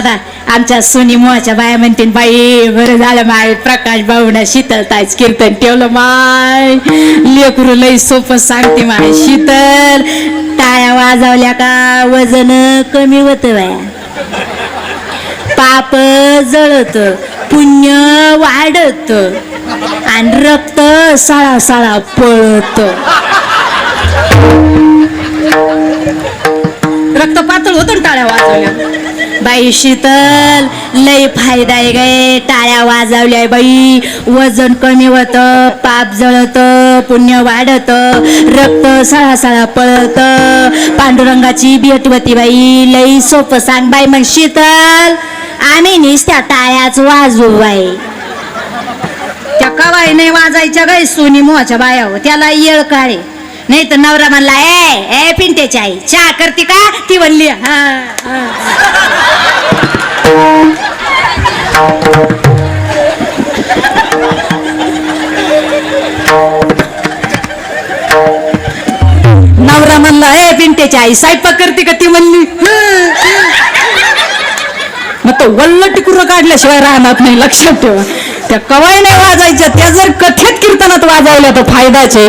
दादा आमच्या सोनी मोहाच्या बाया म्हणतील बाई बरं झालं माय प्रकाश भाऊना शीतल ताईच कीर्तन ठेवलं माय लेकरू लई सोपं सांगते माय शीतल टाळ्या वाजवल्या का वजन कमी होतं बाया पाप जळत पुण्य वाढत आणि रक्त सळा पळत रक्त पातळ होतं टाळ्या वाजवल्या बाई शीतल लय फायदा आहे गे टाळ्या वाजवल्या बाई वजन कमी होतं पाप जळत पुण्य वाढत रक्त सळा पळत पांडुरंगाची भेट होती बाई लई सोपं सांग बाई मग शीतल आम्ही निसत्या टाळ्याच वाजवू बाई त्या कवाई नाही वाजायच्या गाय सोनी मोहाच्या बाया हो त्याला येळ काळे नाही तर नवरा म्हणला ए पिंट्याची आई चहा करते का ती म्हणली नवरा म्हणला ए पिंट्याची आई स्वयंपाक करते का ती म्हणली मग तो वल्ल टिकुर काढल्याशिवाय राहणार नाही लक्षात ठेवा त्या कवाई नाही वाजायच्या त्या जर कथेत कीर्तनात वाजवल्या तर फायदाचे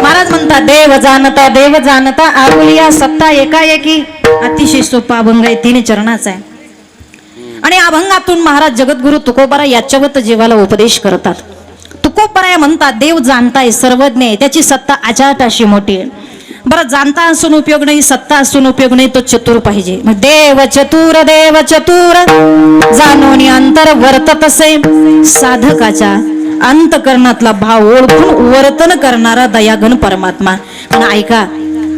महाराज म्हणतात देव जाणता आगुलिया सत्ता एकाएकी अतिशय सोपा अभंग आहे 3 चरणाचा आहे आणि अभंगातून महाराज जगद्गुरु तुकोबाराय याच्यावत जीवाला उपदेश करतात तुकोबाराय म्हणतात देव जाणताय सर्वज्ञ आहे त्याची सत्ता अचाट अशी मोठी आहे बरं जाणता असून उपयोग नाही सत्ता असून उपयोग नाही तो चतुर पाहिजे मग देव चतुर जाणून अंतर वर्तत असे साधकाच्या अंतकरणातला भाव ओळखून वर्तन करणारा दयाघन परमात्मा पण ऐका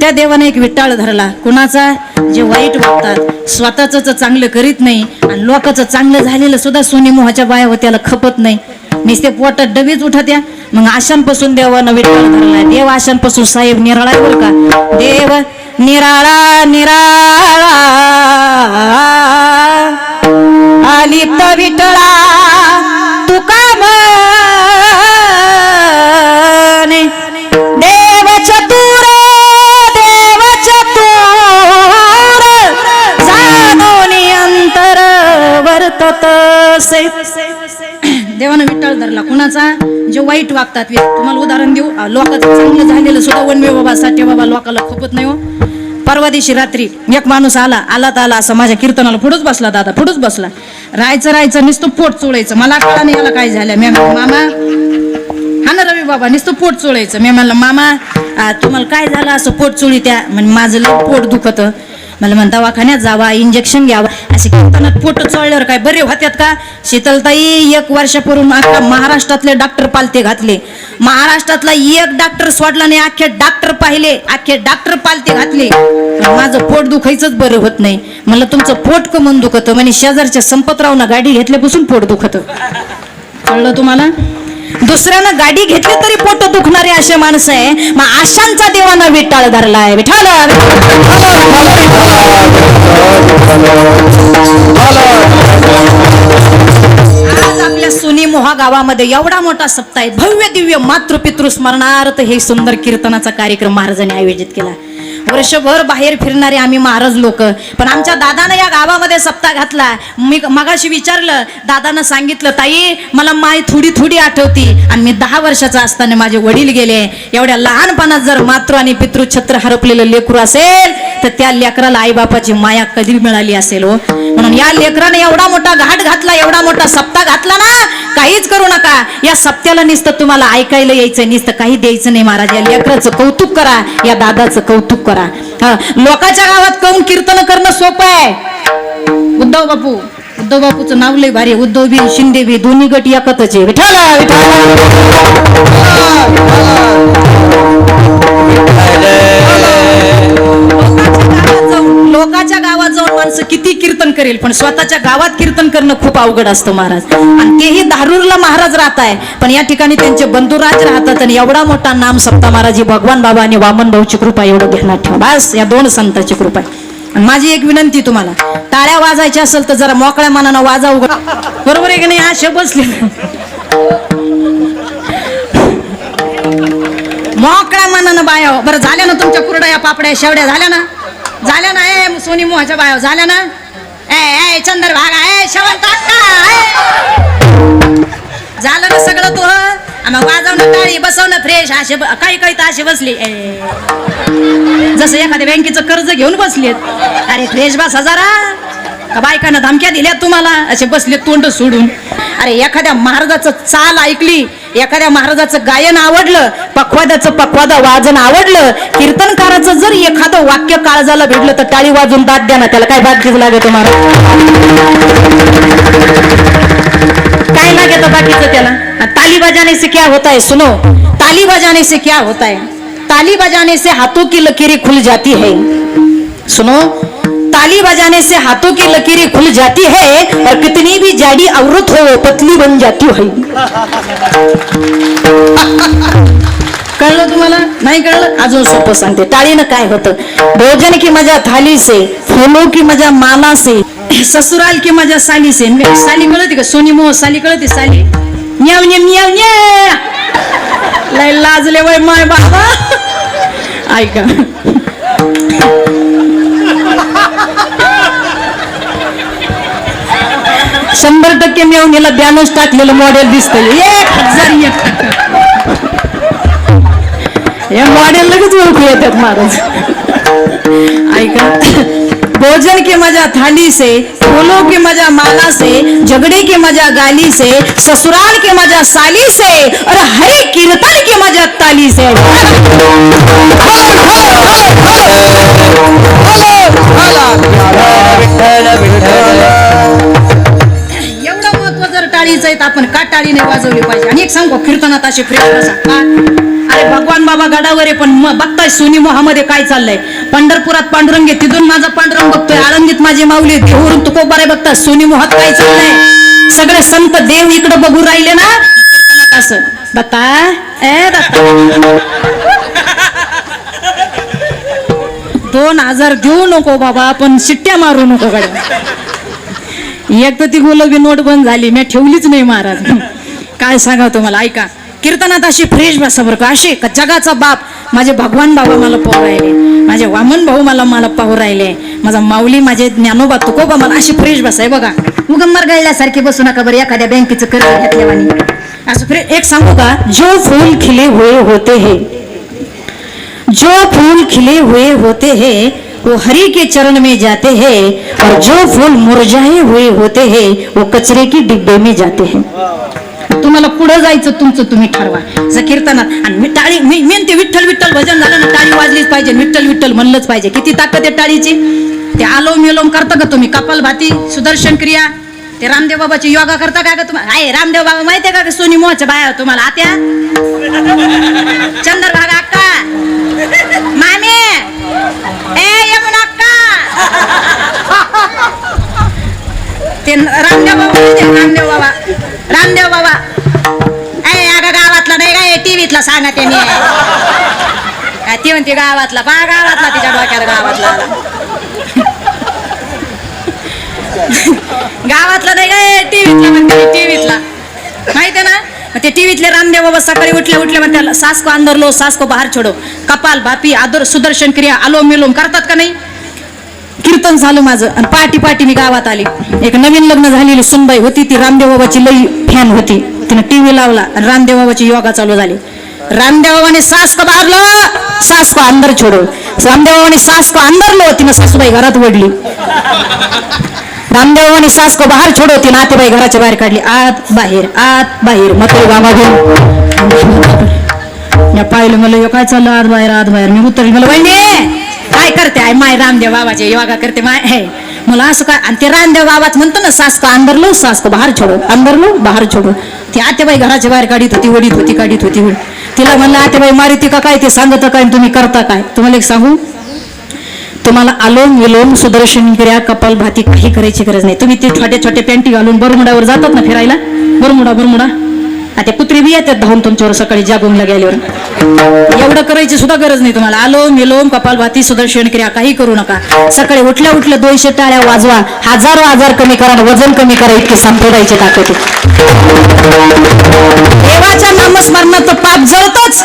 त्या देवाने एक विटाळ धरला कुणाचा जे वाईट वागतात स्वतःच चांगलं करीत नाही आणि लोकांचं चांगलं झालेलं सुद्धा सोनी मोहाच्या बाया होत्याला खपत नाही नुसते पोटात डबीच उठत्या मग आशांपासून देवानं विटाळ धरलाय देव आशांपासून साहेब निराळा आहे बरं का देव निराळा आलिप्त विठळा तुका म्हणे देव चतुर जाणोनी अंतर वर्तत से देवानं विठ्ठल धरला कुणाचा जे वाईट वागतात तुम्हाला उदाहरण देऊ लोकांचं चांगलं झालेलं सुद्धा वनवे बाबा साठे बाबा लोकांना खपत नाही हो परवा दिवशी रात्री एक माणूस आला असं माझ्या कीर्तनाला पुढंच बसला दादा पुढंच बसला राहायचं नुसतं पोट चोळायचं मला कळा नाही याला काय झालं मी मामा हा ना रवी बाबा नुसतं पोट चोळायचं मी म्हणलं मामा तुम्हाला काय झालं असं पोट चोळी त्या म्हणजे माझं लई पोट दुखत मला म्हणता दवाखान्यात जावा इंजेक्शन घ्यावा असे कीर्तनात पोट चोळल्यावर काय बरे होत्यात का शीतलताई 1 वर्षापूर्वी अख्खा महाराष्ट्रातले डॉक्टर पालते घातले महाराष्ट्रातला एक डॉक्टर सोडला नाही अख्खे डॉक्टर पाहिले अख्खे डॉक्टर पालते घातले माझं पोट दुखायचंच बरं होत नाही म्हणलं तुमचं पोट कमून दुखत म्हणजे शेजारच्या संपतरावनं गाडी घेतल्यापासून पोट दुखत कळलं तुम्हाला दुसऱ्यानं गाडी घेतली तरी पोट दुखणारे असे माणसं आहे मग आशांचा देवानं विटाळ धरलाय विठाल आज आपल्या सोनी मोहा गावामध्ये एवढा मोठा सप्ताह आहे भव्य दिव्य मातृपितृ स्मरणार्थ हे सुंदर कीर्तनाचा कार्यक्रम महाराजांनी आयोजित केला वर्षभर बाहेर फिरणारे आम्ही महाराज लोक पण आमच्या दादानं या गावामध्ये सप्ताह घातला मी मगाशी विचारलं दादानं सांगितलं ताई मला माय थोडी आठवती आणि मी 10 वर्षाचा असताना माझे वडील गेले एवढ्या लहानपणात जर मातृ आणि पितृ छत्र हरपलेलं लेकरू असेल तर त्या लेकराला आईबापाची माया कधी मिळाली असेल हो म्हणून या लेकराने एवढा मोठा घाट घातला एवढा मोठा सप्ताह घातला ना काहीच करू नका या सप्त्याला नुसतं तुम्हाला ऐकायला यायचं नुसतं काही द्यायचं नाही महाराज या लेकराचं कौतुक करा या दादाचं कौतुक करा लोकांच्या गावात काऊन कीर्तन करणं सोपं आहे उद्धव बापूचं नाव लय भारी उद्धव बी शिंदे बी दोन्ही गट एकच आहे लोकांच्या गावात जाऊन माणसं किती कीर्तन करेल पण स्वतःच्या गावात कीर्तन करणं खूप अवघड असतं महाराज आणि तेही धारूरला महाराज राहत आहे पण या ठिकाणी त्यांचे बंधुराज राहतात आणि एवढा मोठा नाम सप्ता महाराज भगवान बाबा आणि वामन भाऊची कृपा एवढं ध्यानात ठेवा बस या 2 संतांची कृपा आहे आणि माझी एक विनंती तुम्हाला टाळ्या वाजायच्या असेल तर जरा मोकळ्या मनानं वाजावं बरोबर आहे की नाही असे बसले मोकळ्या मनानं बाया बरं झाल्या ना तुमच्या कुरड्या पापड्या शेवड्या झाल्या ना झाल्या ना ए सोनी मोहाच्या बाया झाल्या ना ए चंद्रभागा ए शेवंत झालं ना सगळं तू मग वाजवणं टाळी बसवणं फ्रेश असे काही काही तर असे बसले जसं एखाद्या बँकेचं कर्ज घेऊन बसलेत अरे फ्रेश बस हजारा का बायकांना धमक्या दिल्या तुम्हाला असे बसले तोंड सोडून अरे एखाद्या महाराजाचं चाल ऐकली एखाद्या महाराजाचं गायन आवडलं पखवादा वाजन आवडलं कीर्तनकाराचं जर एखादं वाक्य काळजाला भेटलं तर टाळी वाजून दाद द्या ना त्याला काय बात दिसू लागे तुम्हाला काय लागे तो बाकीचं त्याला ताली बजाने से क्या होता है सुनो ताली बजाने से क्या होता है ताली बजाने से हाथों की लकीरें खुल जाती है सुनो ताली बजाने से हाथों की लकीरें खुल जाती है और कितनी भी जाड़ी औरत हो वो पतली बन जाती है कळलं तुम्हाला नाही कळलं अजून सोपं सांगते टाळीनं काय होतं भोजन की मजा थाली से फूलों की मजा माला से ससुराल की मजा साली से साली कळते का सोनी मोह साली कळते साली न्याव लय लाजले वय माय बाबा ऐका %100 मेवणीला बॅलन्स टाकलेलं मॉडेल दिसतंय 1001 या मॉडेल लगेच ओळखू येतात महाराज ऐका भोजन की मजा थाली से फूलों की मजा माला से झगड़े की मजा गाली से ससुराल की मजा साली से और हरे कीर्तन की मजा ताली से एवढं महत्व जर टाळीचं आहे तर आपण का टाळी नाही वाजवली पाहिजे आणि एक सांगू कीर्तनात असे फ्रेश बसा अरे भगवान बाबा गडावर आहे पण बघताय सोनी मोहामध्ये काय चाललंय पंढरपुरात पांडुरंग आहे तिथून माझा पांडुरंग बघतोय आळंदीत माझी माऊली देहूरून तुकोबारे बघतात सोनी मोहात काय चाललंय सगळे संत देव इकडे बघू राहिले ना असं दत्ता ए दत्ता 2000 देऊ नको बाबा पण शिट्ट्या मारू नको गड्या एक तर ती गुलाबी नोट बंद झाली मी ठेवलीच नाही महाराज काय सांगा तुम्हाला ऐका कीर्तनात अशी फ्रेश बसा बरं का अशी का जगाचा बाप माझे भगवान बाबा मला पाहू राहिले माझे वामन भाऊ मला पाहू राहिले माझा माऊली माझे ज्ञानोबा तुकोबा मला अशी फ्रेश बसाय बघा उगंबर गळल्यासारखी बसू नका बरं एखाद्या बँकेचं कर्ज घेतल्यावानी असं फ्रेश एक सांगू का जो फूल खिले हुए होते हैं जो फूल खिले हुए होते हैं वो हरि के चरण में जाते हैं और जो फूल मुरझाए हुए होते हैं वो कचरे की डिब्बे में जाते हैं तुम्हाला पुढे जायचं तुमचं तुम्ही ठरवा जर कीर्तनात आणि मी टाळी मी ते विठ्ठल विठ्ठल भजन झालं ना टाळी वाजलीच पाहिजे विठ्ठल विठ्ठल म्हणलंच पाहिजे किती ताकद आहे टाळीची ते आलोम विलोम करता का तुम्ही कपालभाती सुदर्शन क्रिया ते रामदेव बाबाची योगा करता का तुम्हाला आहे रामदेव बाबा माहितीये का सोनी मोहाच्या बाया तुम्हाला आत्या चंद्रभागा अक्का मामे ए यमुना अक्का ते रामदेव बाबा ए अगं गावातला नाही काय टीव्हीतला सांगा त्यांनी ती म्हणते गावातला तिच्या डोक्यात गावातला गावातला नाही काय टीव्हीतला म्हणते टीव्हीतला माहिती आहे ना ते टीव्हीतले रामदेव बाबा सकाळी उठले म्हणते सास को अंदर लो सास को बाहेर छोडो कपाल भाती आदर सुदर्शन क्रिया आलोम विलोम करतात का नाही कीर्तन झालं माझं आणि पाटी मी गावात आली एक नवीन लग्न झालेली सुनबाई होती ती रामदेव बाबाची लई फॅन होती तिने टीव्ही लावला आणि रामदेव बाबाची योगा चालू झाली रामदेव बाबाने सास को बाहेर लो सास को अंदर छोडो रामदेव बाबाने सास को अंदर लो तिने सासूबाई घरात वडली रामदेव बाबाने सास को बाहेर छोडो ती नातेबाई घराच्या बाहेर काढली आत बाहेर मथुर गावाघून या पाहिलं मला काय चाललं आत बाहेर मी उतरली मला वहिनी काय करते आहे माय रामदेव बाबाचे योगा करते माय हे मला असं काय आणि ते रामदेव बाबाच म्हणतो ना सास को अंदर लो सास को बाहेर छोडो अंदर लो बाहेर छोडो ती आतेबाई घराच्या बाहेर काढीत होती काढीत होती तिला म्हणलं आतेबाई मारिती का काय ते सांगत काय तुम्ही करता काय तुम्हाला एक सांगू तुम्हाला आलोम विलोम सुदर्शन क्रिया कपालभाती काही करायची गरज नाही तुम्ही ते छोटे पॅन्टी घालून बरमुडावर जातात ना फिरायला बरमुडा आता कुत्री बी येतात धावून तुमच्यावर सकाळी जागूनला गेल्यावर एवढं करायची सुद्धा गरज नाही तुम्हाला आलोम विलोम कपालभाती सुदर्शन क्रिया काही करू नका सकाळी उठल्या 200 टाळ्या वाजवा हजार कमी करा वजन कमी करा इतकी संपदायची ताकद देवाच्या नामस्मरणात पाप जळतच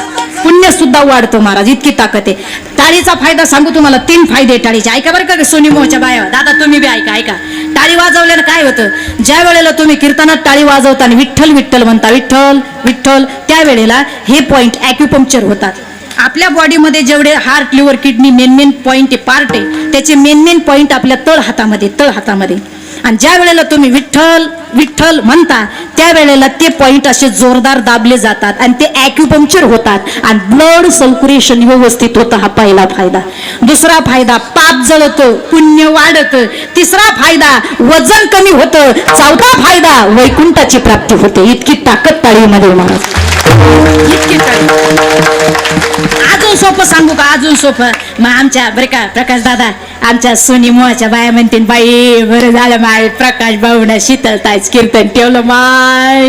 पुण्य सुद्धा वाढतं महाराज, इतकी ताकद आहे. टाळीचा फायदा सांगू तुम्हाला, 3 फायदे टाळीचे. ऐका बरं का सोनी मोहच्या बाया, दादा तुम्ही बी ऐका. ऐका, टाळी वाजवल्यानं काय होतं, ज्या वेळेला तुम्ही कीर्तनात टाळी वाजवताना विठ्ठल विठ्ठल म्हणता, विठ्ठल विठ्ठल, त्यावेळेला हे पॉइंट ॲक्युपंक्चर होतात. आपल्या बॉडीमध्ये जेवढे heart, liver, kidney main point part आहे, त्याचे मेन पॉइंट आपल्या तळ हातामध्ये. आणि ज्या वेळेला तुम्ही विठ्ठल विठ्ठल म्हणता त्यावेळेला ते पॉइंट असे जोरदार दाबले जातात आणि ते ॲक्युपंक्चर होतात आणि ब्लड सर्क्युलेशन व्यवस्थित होतं. हा पहिला फायदा. दुसरा फायदा, पाप जळतं, पुण्य वाढतं. तिसरा फायदा, वजन कमी होतं. चौथा फायदा, वैकुंठाची प्राप्ती होते. इतकी ताकद टाळीमध्ये महाराज, इतकी अजून सोपं सांगू का, अजून सोपं. मग आमच्या बरं का प्रकाश दादा, आमच्या सोनी मोहाच्या बाया म्हणतील, बाई बरं झालं माय प्रकाश भाऊना शीतलताईच कीर्तन ठेवलं माय,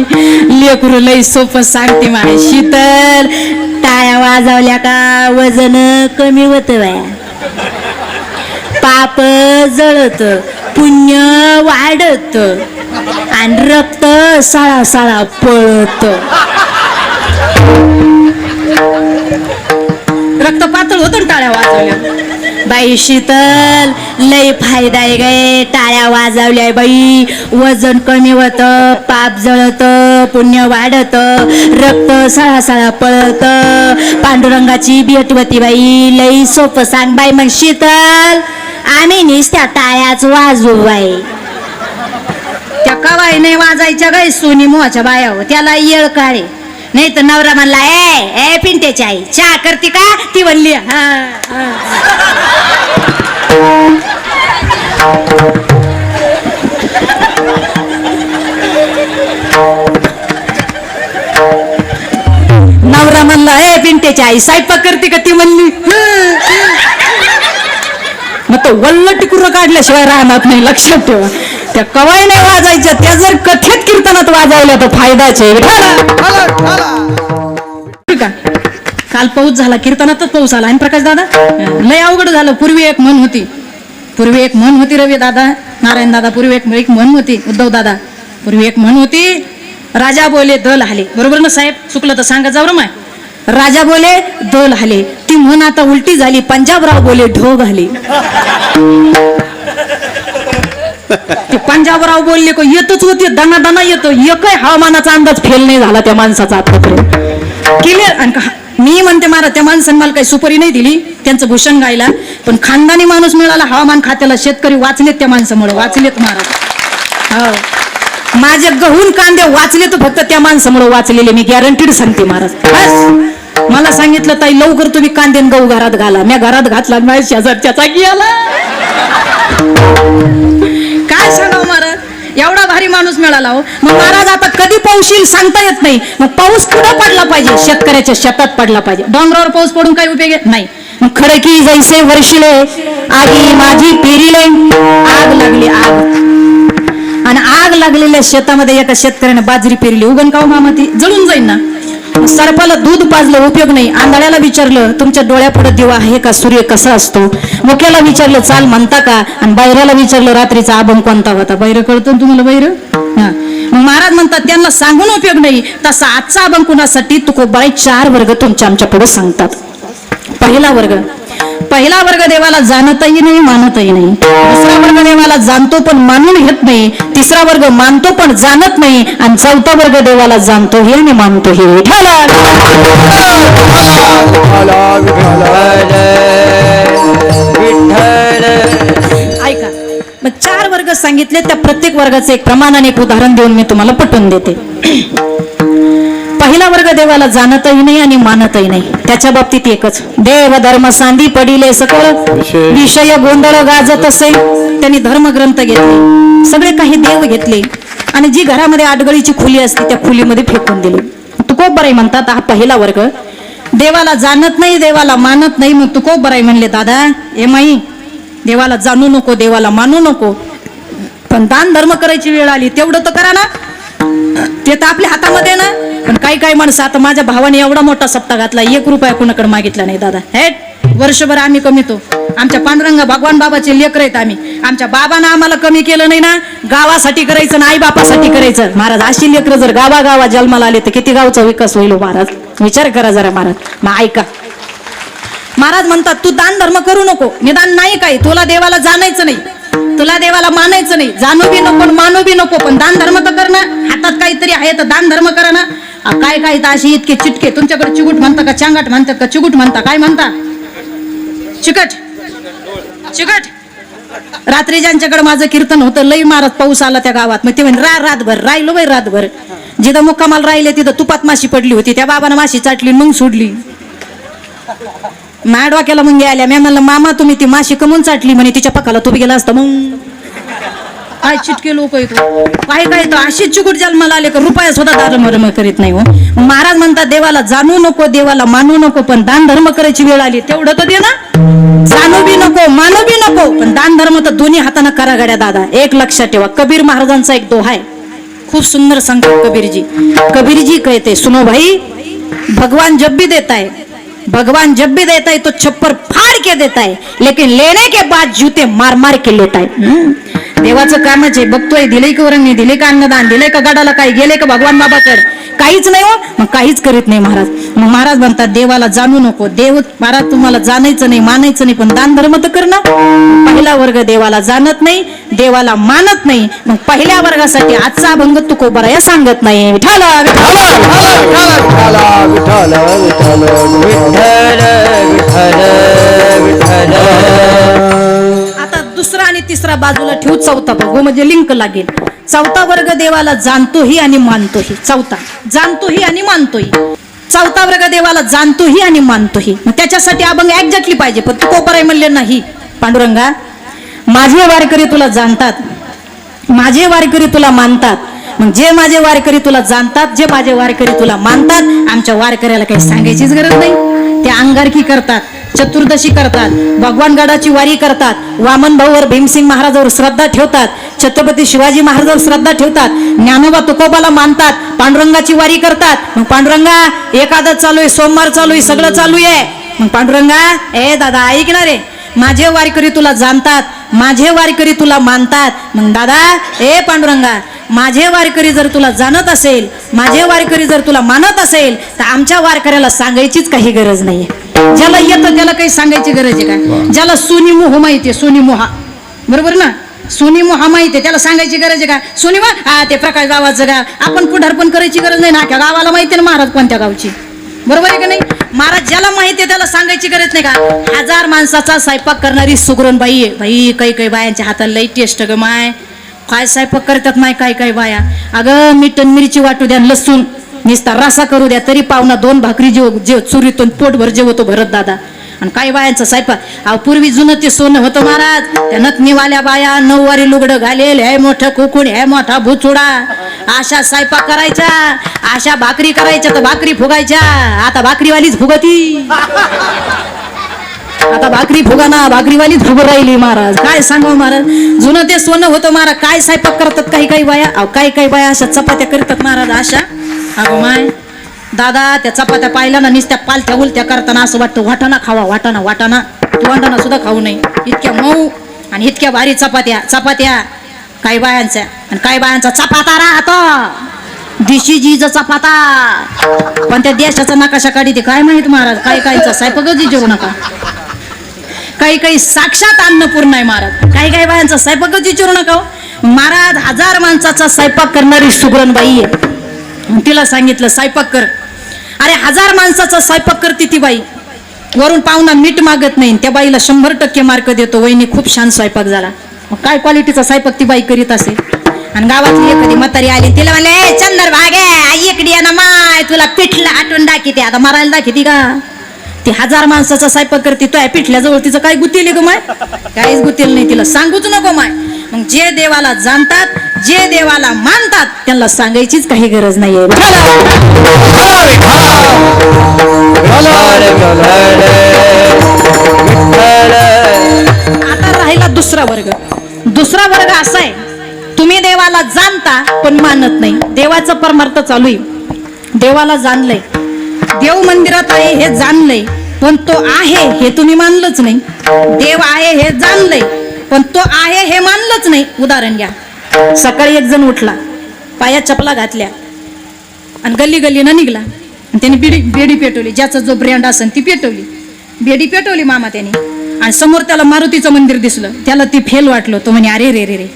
लेकरू लई सोपं सांगते माय. शीतल, टाळ्या वाजवल्या का वजन कमी होतं बाया, पाप जळत, पुण्य वाढत आणि रक्त साळा पळत. रक्त पातळ होतं टाळ्या वाजवल्या. बाई शीतल, लय फायदा आहे गे टाळ्या वाजवल्या बाई, वजन कमी होतं, पाप जळत, पुण्य वाढत, रक्त सळा पळत, पांडुरंगाची भेट होती बाई. लई सोपं सांग बाई. मग शीतल, आम्ही नुसत्या टाळ्याच वाजवू बाई. त्या कवाई नाही वाजायच्या गाय सोनी मोहाच्या बाया, त्याला येळ काढे. नाही तर नवरा म्हणला, ए पिंट्याची आई चहा करते का, ती म्हणली नवरा म्हणला, ए पिंट्याची आई स्वयंपाक करते का, ती म्हणली. मग तो वल्ल टिकुर काढल्याशिवाय राहणार नाही, लक्षात ठेवा. त्या कवाई नाही वाजायच्या, त्या जर कथेत कीर्तनात वाजवल्या तर फायदाचे. काल पाऊस झाला, कीर्तनातच पाऊस आला. आणि प्रकाश दादा, लय अवघड झालं. पूर्वी एक म्हण होती रवी दादा, नारायण दादा, पूर्वी एक म्हण होती. उद्धव दादा, पूर्वी एक म्हण होती, राजा बोले दल हाले. बरोबर ना साहेब, चुकलं तर सांगा जाऊ माय. राजा बोले दल हाले, ती म्हण आता उलटी झाली. पंजाबराव बोले ढोग हाले. ते पंजाबराव बोलले को येतच होते, दना येतो. एकही हवामानाचा अंदाज फेल नाही झाला त्या माणसाचा आतापर्यंत. क्लिअर. मी म्हणते महाराज, त्या माणसाने मला काही सुपारी नाही दिली त्यांचं भूषण गायला, पण खानदानी माणूस मिळाला हवामान खात्याला. शेतकरी वाचलेत त्या माणसामुळे, वाचलेत महाराज. हो, माझे गहून कांदे वाचले तर फक्त त्या माणसामुळे वाचलेले, मी गॅरंटीड सांगते महाराज. बस मला सांगितलं, ताई लवकर तुम्ही कांदे गहू घरात घाला. मी घरात घातला, माझ्या शेजारच्याचा गेला. काय सांगावं महाराज, एवढा भारी माणूस मिळाला हो. मग महाराज, आता कधी पाऊस येईल सांगता येत नाही. मग पाऊस कुठं पडला पाहिजे, शेतकऱ्याच्या शेतात पडला पाहिजे. डोंगरावर पाऊस पडून काही उपयोग नाही. मग खडकी जैसे वर्षिले, आगी माझी पेरिले. आग लागली, आणि आग लागलेल्या शेतामध्ये एका शेतकऱ्याने बाजरी पेरली. उगण का मामा, ती जळून जाईल ना. सरपाला दूध पाजलं, उपयोग नाही. आंधळ्याला विचारलं, तुमच्या डोळ्यापुढे दिवा आहे का, सूर्य कसा असतो. मुक्याला विचारलं, चाल म्हणता का. आणि बैराला विचारलं, रात्रीचा अभंग कोणता होता. बैर कळतो तुम्हाला, बैर. मग महाराज म्हणतात, त्यांना सांगून उपयोग नाही. तसा आजचा अभंग कुणासाठी, तुकोबाई 4 वर्ग तुमच्या आमच्या पुढे सांगतात. पहिला वर्ग देवाला जाणतही नाही, मानतही नाही. दुसरा वर्ग देवाला जाणतो पण मानून घेत नाही. तिसरा वर्ग मानतो पण जाणत नाही. आणि चौथा वर्ग देवाला जाणतो हे आणि मानतो हे. ऐका, मग 4 वर्ग सांगितले, त्या प्रत्येक वर्गाचे एक प्रमाणाने एक उदाहरण देऊन मी तुम्हाला पटवून देते. पहिला वर्ग देवाला जाणतही नाही आणि मानतही नाही. त्याच्या बाबतीत एकच, देव धर्म सांदी पडिले सकळ, विषय गोंधळ गाजत असे. त्यांनी धर्मग्रंथ घेतले, सगळे काही देव घेतले, आणि जी घरामध्ये आडगळीची खुली असते त्या खुलीमध्ये फेकून दिली. तुकोबराई म्हणतात, हा पहिला वर्ग देवाला जाणत नाही, देवाला मानत नाही. मग तुकोबराई म्हणले, दादा ए माई, देवाला जाणू नको, देवाला मानू नको, पण दान धर्म करायची वेळ आली तेवढं तर करा ना. ते तर आपल्या हातामध्ये ना. पण काही माणसं, आता माझ्या भावाने एवढा मोठा सप्ताह घातला, 1 रुपया कुणाकडे मागितला नाही दादा. वर्षभर आम्ही कमीतो. आमच्या पांडुरंगा भगवान बाबाचे लेकर आहेत आम्ही. आमच्या बाबानं आम्हाला कमी केलं नाही ना. गावासाठी करायचं ना, आई बापासाठी करायचं. महाराज, अशी लेकर जर गावा जन्माला आले तर किती गावचा विकास होईल महाराज. विचार करा जरा महाराज. मग ऐका, महाराज म्हणतात तू दान धर्म करू नको. निदान नाही काय, तुला देवाला जाणायचं नाही, तुला देवाला मानायचं नाही, जाणू बी नको मानू बी नको, पण दान धर्म तर कर ना. हातात काहीतरी आहे तर दान धर्म करा ना. काय काय तर अशी इतके चिटके, तुमच्याकडे चिगुट म्हणता का चांगाट म्हणतात का चिगुट म्हणता, काय म्हणता? चिकट चिकट. रात्री ज्यांच्याकडे माझं कीर्तन होतं, लई मारत पाऊस आला त्या गावात, मग ते म्हणे रातभर राहिलो बाई, रातभर जिथं मुक्कामाला राहिले तिथं तुपात माशी पडली होती. त्या बाबानं माशी चाटली मग सोडली. माझ्या डोक्याला मग आल्या. मी म्हणलं मामा तुम्ही ती माशी कमून चाटली? म्हणे तिच्या पकाला तुप गेला असतं. मग काय चिटके लोक येतो, काय काय तर अशीच चिकूट जन्माला आले का रुपया सुद्धा दानधर्म करीत नाही हो. महाराज म्हणतात देवाला जाणू नको, देवाला मानू नको, पण दान धर्म करायची वेळ आली तेवढं तर दे ना. जाणू बी नको मानू बी नको, पण दान धर्म तर दोन्ही हाताने करा गड्या दादा. एक लक्षात ठेवा, कबीर महाराजांचा एक दोहा आहे, खूप सुंदर सांगतात कबीरजी. कबीरजी कहते सुनो भाई, भगवान जब भी देता है, भगवान जब भी देता है तो छप्पर फाड़ के देता है, लेकिन लेने के बाद जूते मार मार के लेता है. देवाचं कामच आहे, बघतोय दिले का वरंगणी, दिले का अन्नदान, दिले का गडाला, काही गेले का भगवान बाबाकडे, काहीच नाही हो. मग काहीच करीत नाही महाराज. मग महाराज म्हणतात देवाला जाणू नको. देव महाराज तुम्हाला जाणायचं नाही मानायचं नाही, पण दान धर्म तर कर ना. पहिला वर्ग देवाला जाणत नाही, देवाला मानत नाही, मग पहिल्या वर्गासाठी आजचा अभंग तुकोबराया सांगत नाही. विठ्ठल आता दुसरा आणि तिसरा बाजूला ठेवू, चौथा बघू म्हणजे लिंक लागेल. चौथा वर्ग देवाला जाणतोही आणि मानतोही. चौथा जाणतोही आणि मानतोही. चौथा वर्ग देवाला जाणतोही आणि मानतोही. मग त्याच्यासाठी अभंग एक्झॅक्टली पाहिजे, पण तुकोबराय म्हणले नाही. पांडुरंगा माझे वारकरी तुला जाणतात, माझे वारकरी तुला मानतात. मग जे माझे वारकरी तुला जाणतात, जे माझे वारकरी तुला मानतात, आमच्या वारकऱ्याला काही सांगायचीच गरज नाही. ते अंगारकी करतात, चतुर्दशी करतात, भगवान गडाची वारी करतात, वामन भाऊवर भीमसिंग महाराजावर श्रद्धा ठेवतात, छत्रपती शिवाजी महाराजांवर श्रद्धा ठेवतात, ज्ञानोबा तुकोबाला मानतात, पांडुरंगाची वारी करतात. मग पांडुरंगा एकादश चालू आहे, सोमवार चालू आहे, सगळं चालू आहे. मग पांडुरंगा ए दादा ऐक ना रे, माझे वारकरी तुला जाणतात, माझे वारकरी तुला मानतात. मग दादा ए पांडुरंगा, माझे वारकरी जर तुला जाणत असेल, माझे वारकरी जर तुला मानत असेल, तर आमच्या वारकऱ्याला सांगायचीच काही गरज नाहीये. ज्याला येतं त्याला काही सांगायची गरज आहे का? ज्याला सोनी मोह माहितीये, सोनी मोहा, बरोबर ना, सोनी मोहा माहितीये, त्याला सांगायची गरज आहे का? सोनी मोह हा ते प्रकाश गावाचं का, आपण पुढारपण करायची गरज नाही ना. त्या गावाला माहिती ना महाराज कोणत्या गावची, बरोबर आहे का नाही? महाराज ज्याला माहितीये त्याला सांगायची गरज नाही का? 1000 माणसाचा स्वयंपाक करणारी सुगरण बाई आहे. बाई काही काही बायांच्या हाताला लई टेस्ट ग माय, काय स्वयंपाक करतात माय काही काही बाया. अगं मीठ मिरची वाटू द्या, लसूण निस्ता रसा करू द्या, तरी पाहुणा 2 भाकरी जेव चुरीतून पोटभर जेवतो भरत दादा. आणि काही बायांचा स्वयंपाक, अहो पूर्वी जुनं ते सोनं होतं महाराज. त्या नथनीवाल्या बाया 9 वारी लुगडं घालेल, हे मोठं कुकुण, हे मोठा भुचुडा, अशा स्वयंपाक करायच्या, अशा भाकरी करायच्या तर भाकरी फुगायच्या. आता भाकरीवालीच फुगती, आता भाकरी फुगाना, भाकरीवालीच फुगू राहिली महाराज. काय सांगावं महाराज, जुनं ते सोनं होतं महाराज. काय स्वयंपाक करतात काही काही बाया, अहो काही काही बाया अशा चपात्या करतात महाराज अशा. अगं माय दादा, त्या चपात्या पाहिल्या ना नुसत्या पालथ्या उलत्या करताना असं वाटतं वाटाणा खावा, वाटाणा वाटाणा, वाटाणा सुद्धा खाऊ नये. इतक्या मऊ आणि इतक्या भारी चपात्या काही बायांच्या. आणि काही बायांचा चपाता राहतो दिशीजीचा चपाता, पण त्या देशाचा नकाशा काढी ते काय माहित महाराज. काही काहीचा स्वयंपाकच विचारू नका. काही काही साक्षात अन्नपूर्ण आहे महाराज. काही काही बायांचा स्वयंपाकच विचारू नका महाराज. 1000 माणसाचा स्वयंपाक करणारी सुगरण बाई आहे. तिला सांगितलं स्वयंपाक कर. अरे 1000 माणसाचा स्वयंपाक करते ती बाई, वरून पाहुणा मीठ मागत नाही. त्या बाईला 100% मार्क देतो, वहिनी खूप छान स्वयंपाक झाला. मग काय क्वालिटीचा स्वयंपाक ती बाई करीत असेल. आणि गावातली एखादी म्हातारी आली, तिला म्हणले चंदर भागे आई इकडे या ना माय, तुला पिठला आठवण दाखवते. आता मारायला दाखवते का? ती 1000 माणसाचा स्वयंपाक करते, तो पिठल्याजवळ तिचं काय गुतील ग माय? काहीच गुतील नाही, तिला सांगूच नको माय. मग जे देवाला जाणतात, जे देवाला मानतात, त्यांना सांगायचीच काही गरज नाहीये. आता राहिला दुसरा वर्ग. दुसरा वर्ग असा आहे, तुम्ही देवाला जाणता पण मानत नाही. देवाचं परमार्थ चालू आहे, देवाला जाणलंय, देव मंदिरात आहे हे जाणलंय, पण तो आहे हे तुम्ही मानलंच नाही. देव आहे हे जाणलंय, पण तो आहे हे मानलंच नाही. उदाहरण घ्या, सकाळी एक जण उठला, पायात चपला घातल्या आणि गल्ली गल्लीनं निघला. आणि त्याने बेडी पेटवली, ज्याचा जो ब्रँड असेल ती पेटवली, बेडी पेटवली मामा त्याने. आणि समोर त्याला मारुतीचं मंदिर दिसलं, त्याला ती फेल वाटलं. तो म्हणे अरे रे रे रे,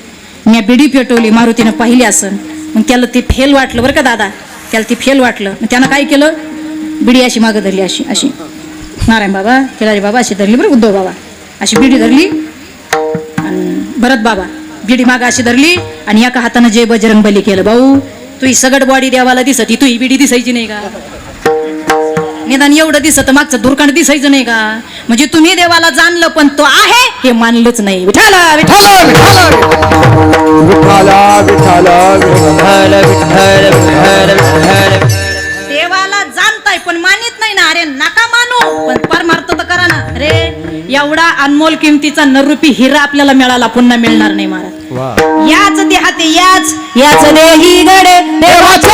मी बेडी पेटवली, मारुतीनं पाहिली असन. मग त्याला ते फेल वाटलं बरं का दादा, त्याला ती फेल वाटलं. मग त्यानं काय केलं, बिडी अशी मागं धरली, अशी अशी नारायण बाबा, केदारी बाबा अशी धरली बरं, उद्धव बाबा अशी बिडी धरली, आणि भरत बाबा बिडी मागं अशी धरली, आणि एका हातानं जय बजरंग बली केलं. भाऊ तुही सगड बॉडी देवाला दिसती, तू ही बिडी दिसायची नाही का? निदान एवढं दिसत मागचं धुरकांड दिसायचं नाही का? म्हणजे तुम्ही देवाला जाणलं पण तो आहे हे मानलंच नाही. विठाला विठाला देवाला जाणताय पण मानित नाही ना. अरे नका मानू, पण परमार्थ तर करा ना. अरे एवढा अनमोल किमतीचा नररूपी हिरा आपल्याला मिळाला, पुन्हा मिळणार नाही महाराज. याच देहाते याच देही गडे देवाचे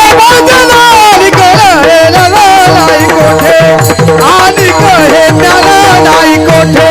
आणि कहे त्याला नाही कोठे.